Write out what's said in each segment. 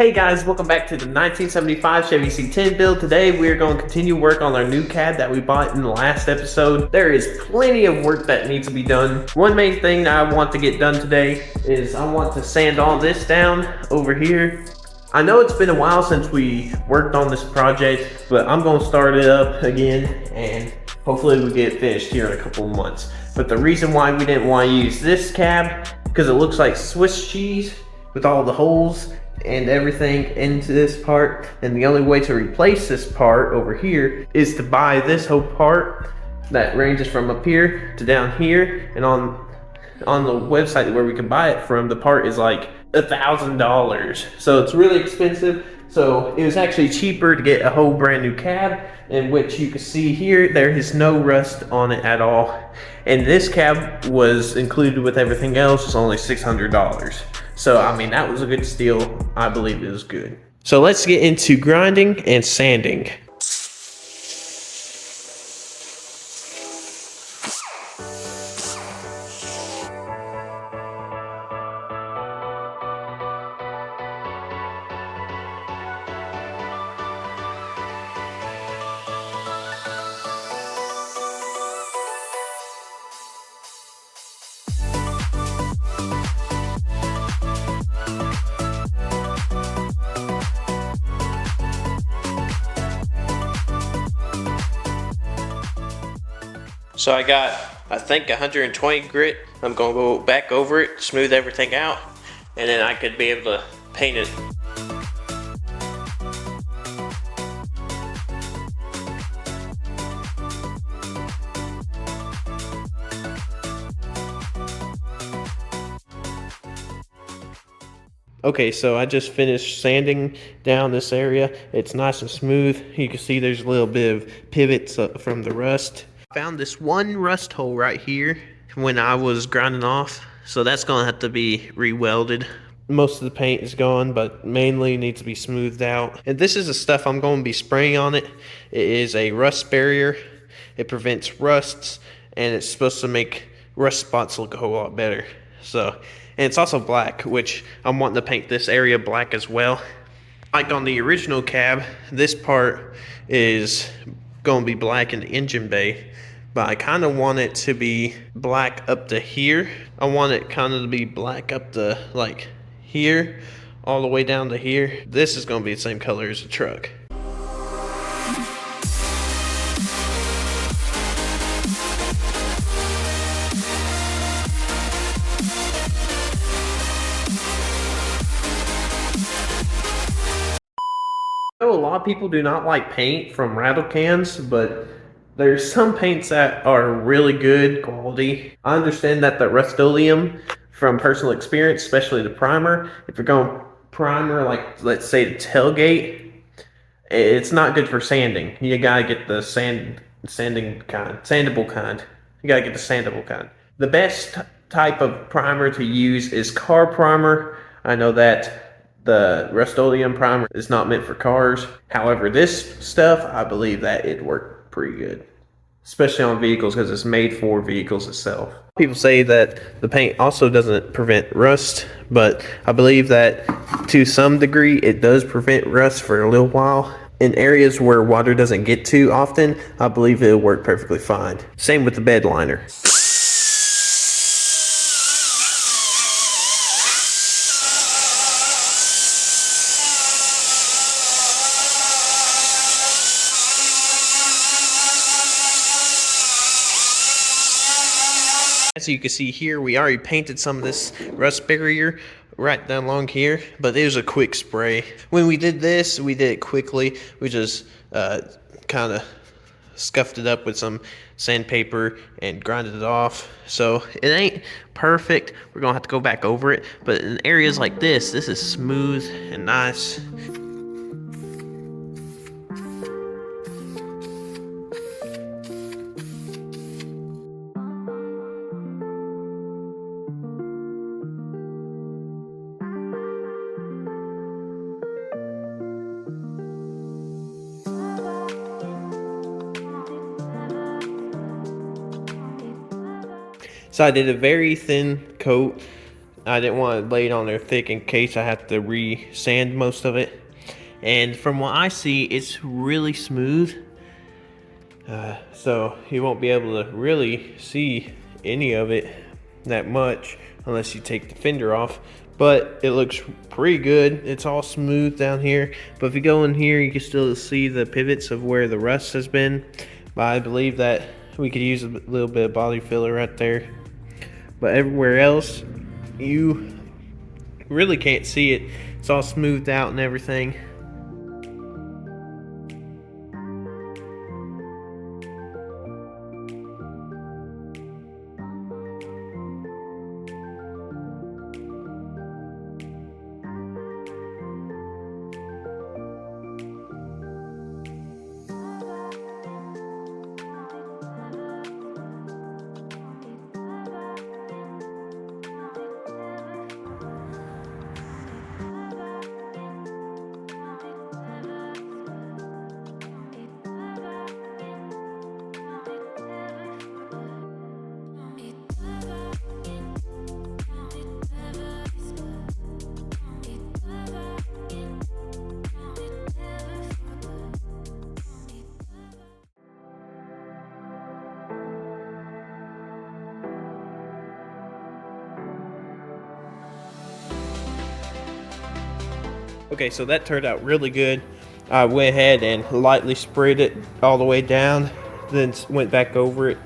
Hey guys, welcome back to the 1975 Chevy C10 build. Today we are going to continue work on our new cab that we bought in the last episode. There is plenty of work that needs to be done. One main thing I want to get done today is I want to sand all this down over here. I know it's been a while since we worked on this project, but I'm going to start it up again and hopefully we get it finished here in a couple of months. But the reason why we didn't want to use this cab, because it looks like Swiss cheese with all the holes and everything into this part, and the only way to replace this part over here is to buy this whole part that ranges from up here to down here. And on the website where we can buy it from, the part is like $1,000, so it's really expensive. So it was actually cheaper to get a whole brand new cab, in which you can see here there is no rust on it at all, and this cab was included with everything else. It's only $600. So, I mean, that was a good steal. I believe it was good. So let's get into grinding and sanding. So I got, I think, 120 grit. I'm gonna go back over it, smooth everything out, and then I could be able to paint it. Okay, so I just finished sanding down this area. It's nice and smooth. You can see there's a little bit of pivots from the rust. Found this one rust hole right here when I was grinding off, so that's gonna have to be re-welded. Most of the paint is gone, but mainly needs to be smoothed out. And this is the stuff I'm going to be spraying on it. It is a rust barrier. It prevents rusts, and it's supposed to make rust spots look a whole lot better. So, and it's also black, which I'm wanting to paint this area black as well. Like on the original cab, this part is going to be black in the engine bay, but I kind of want it to be black up to here. I want it kind of to be black up to like here, all the way down to here. This is going to be the same color as the truck. I know a lot of people do not like paint from rattle cans, but there's some paints that are really good quality. I understand that the Rust-Oleum, from personal experience, especially the primer, if you're going primer, like let's say the tailgate, it's not good for sanding. You gotta get the sandable kind. You gotta get the sandable kind. The best type of primer to use is car primer. I know that the Rust-Oleum primer is not meant for cars. However, this stuff, I believe that it worked pretty good, especially on vehicles, because it's made for vehicles itself. People say that the paint also doesn't prevent rust, but I believe that to some degree it does prevent rust for a little while. In areas where water doesn't get to often, I believe it'll work perfectly fine. Same with the bed liner. As you can see here, we already painted some of this rust barrier right down along here, but it was a quick spray. When we did this, we did it quickly. We just kind of scuffed it up with some sandpaper and grinded it off. So it ain't perfect. We're gonna have to go back over it, but in areas like this is smooth and nice. So I did a very thin coat I didn't want to lay it on there thick in case I have to re-sand most of it. And from what I see, it's really smooth. So you won't be able to really see any of it that much unless you take the fender off. But it looks pretty good. It's all smooth down here. But if you go in here, you can still see the pivots of where the rust has been. But I believe that we could use a little bit of body filler right there. But everywhere else, you really can't see it. It's all smoothed out and everything. Okay, so that turned out really good. I went ahead and lightly sprayed it all the way down, then went back over it.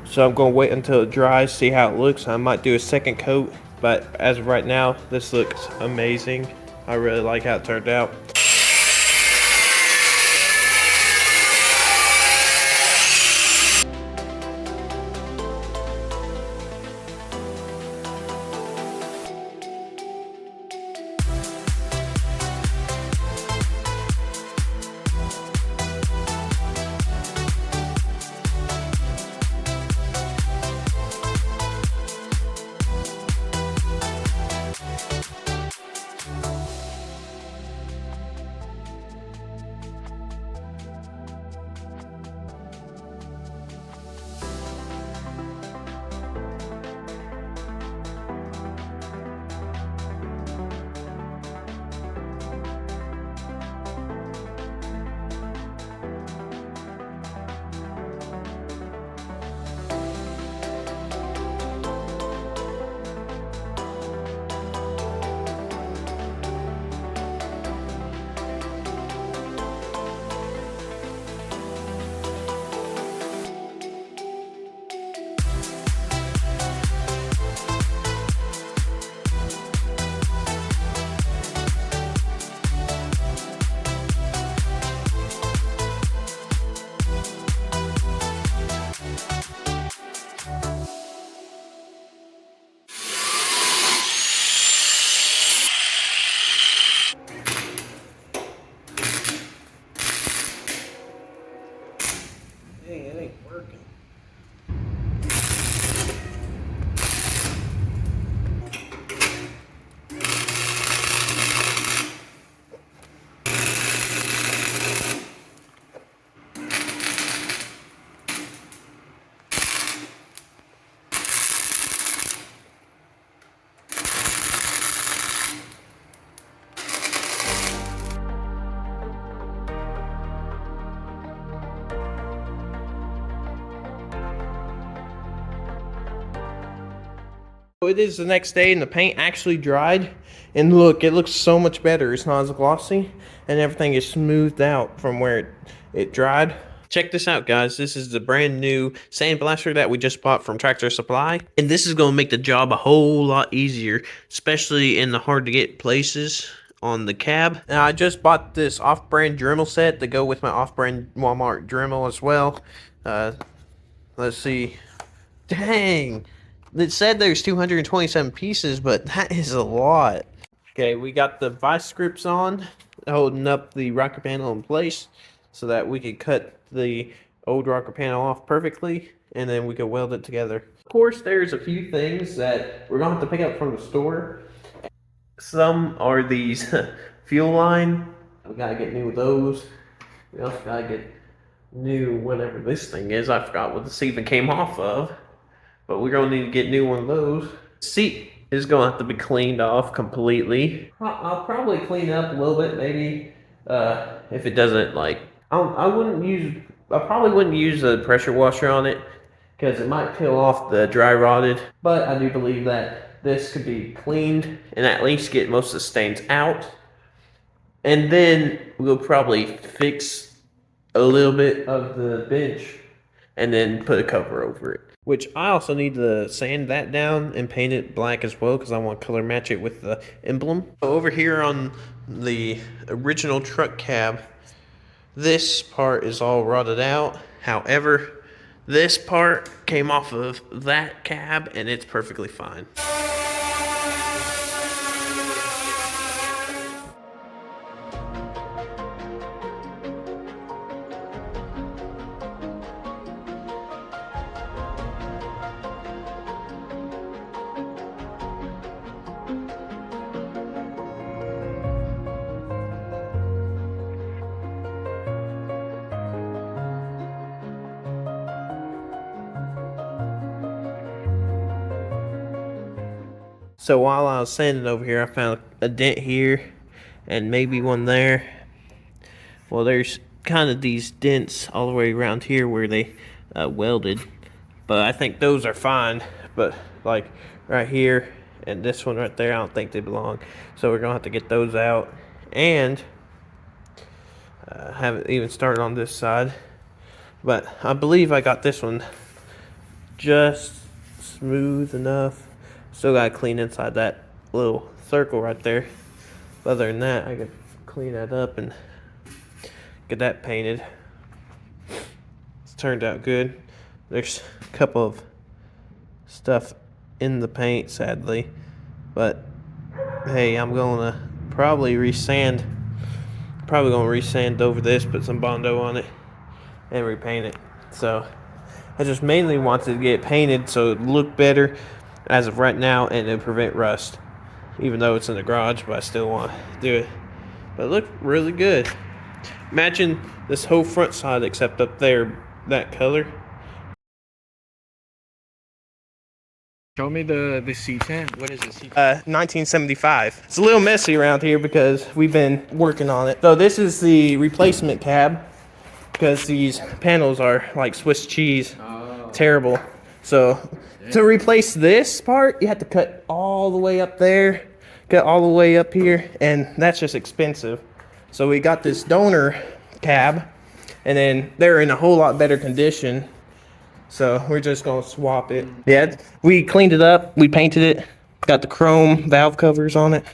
So I'm going to wait until it dries, see how it looks. I might do a second coat, but as of right now, this looks amazing. I really like how it turned out. Dang, it ain't working. It is the next day and the paint actually dried, and look, it looks so much better. It's not as glossy and everything is smoothed out from where it dried. Check this out, guys. This is the brand new sandblaster that we just bought from Tractor Supply, and this is going to make the job a whole lot easier, especially in the hard to get places on the cab. Now, I just bought this off-brand Dremel set to go with my off-brand Walmart Dremel as well. Let's see. Dang. It said there's 227 pieces, but that is a lot. Okay, we got the vice grips on, holding up the rocker panel in place so that we could cut the old rocker panel off perfectly, and then we could weld it together. Of course, there's a few things that we're gonna have to pick up from the store. Some are these fuel line. We gotta get new with those. We also gotta get new whatever this thing is. I forgot what this even came off of. But we're gonna need to get new one of those. Seat It's gonna have to be cleaned off completely. I'll probably clean it up a little bit, maybe. If it doesn't like, I wouldn't use. I probably wouldn't use a pressure washer on it because it might peel off the dry rotted. But I do believe that this could be cleaned and at least get most of the stains out. And then we'll probably fix a little bit of the bench and then put a cover over it. Which I also need to sand that down and paint it black as well because I want to color match it with the emblem. So over here on the original truck cab, this part is all rotted out. However, this part came off of that cab and it's perfectly fine. So while I was sanding over here, I found a dent here and maybe one there. Well, there's kind of these dents all the way around here where they welded, but I think those are fine. But like right here and this one right there, I don't think they belong. So we're gonna have to get those out, and haven't even started on this side. But I believe I got this one just smooth enough. Still gotta clean inside that little circle right there. But other than that, I could clean that up and get that painted. It's turned out good. There's a couple of stuff in the paint, sadly. But hey, I'm gonna probably resand. Probably gonna resand over this, put some Bondo on it, and repaint it. So I just mainly wanted to get it painted so it looked better as of right now and to prevent rust. Even though it's in the garage, but I still want to do it. But it looked really good. Imagine this whole front side except up there, that color. Show me the C10. What is it? C10? 1975. It's a little messy around here because we've been working on it. So this is the replacement cab because these panels are like Swiss cheese. Oh. Terrible. So to replace this part, you have to cut all the way up there, cut all the way up here, and that's just expensive. So we got this donor cab, and then they're in a whole lot better condition. So we're just gonna swap it. Yeah, we cleaned it up, we painted it, got the chrome valve covers on it.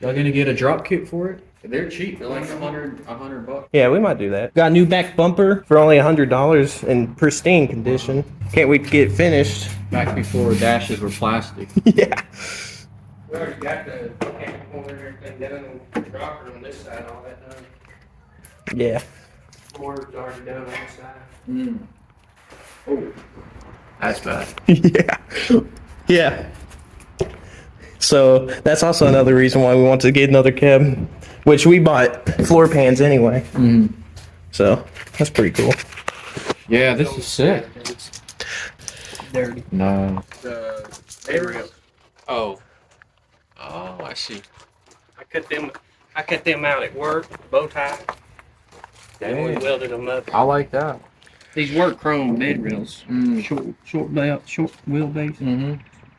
Y'all gonna get a drop kit for it? They're cheap. They're like $100. Yeah, we might do that. Got a new back bumper for only $100 in pristine condition. Can't wait to get it finished. Back before dashes were plastic. Yeah. We already got the camper and everything done, and the rocker on this side, all that done. Yeah. Floor's already done on this side. Mm. Oh, that's bad. Yeah. Yeah. So that's also another reason why we want to get another cab, which we bought floor pans anyway. Mm. So that's pretty cool. Yeah, this is sick. Dirty. No. Aerial. Oh. Oh, I see. I cut them out at work, bow tie. And we welded them up. I like that. These work chrome bed rails, short wheelbase. Mm-hmm.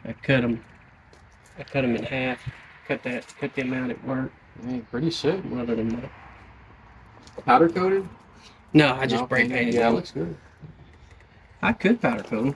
I cut them in half. Cut them out at work. Hey, pretty sick. Welded them up. Powder coated? No, I just spray painted Yeah, it them. looks good. I could powder coat them.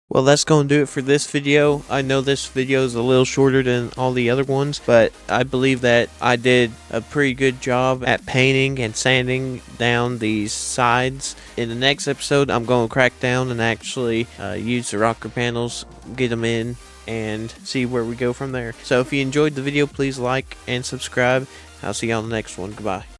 Well, that's going to do it for this video. I know this video is a little shorter than all the other ones, but I believe that I did a pretty good job at painting and sanding down these sides. In the next episode, I'm going to crack down and actually use the rocker panels, get them in, and see where we go from there. So if you enjoyed the video, please like and subscribe. I'll see you on the next one. Goodbye.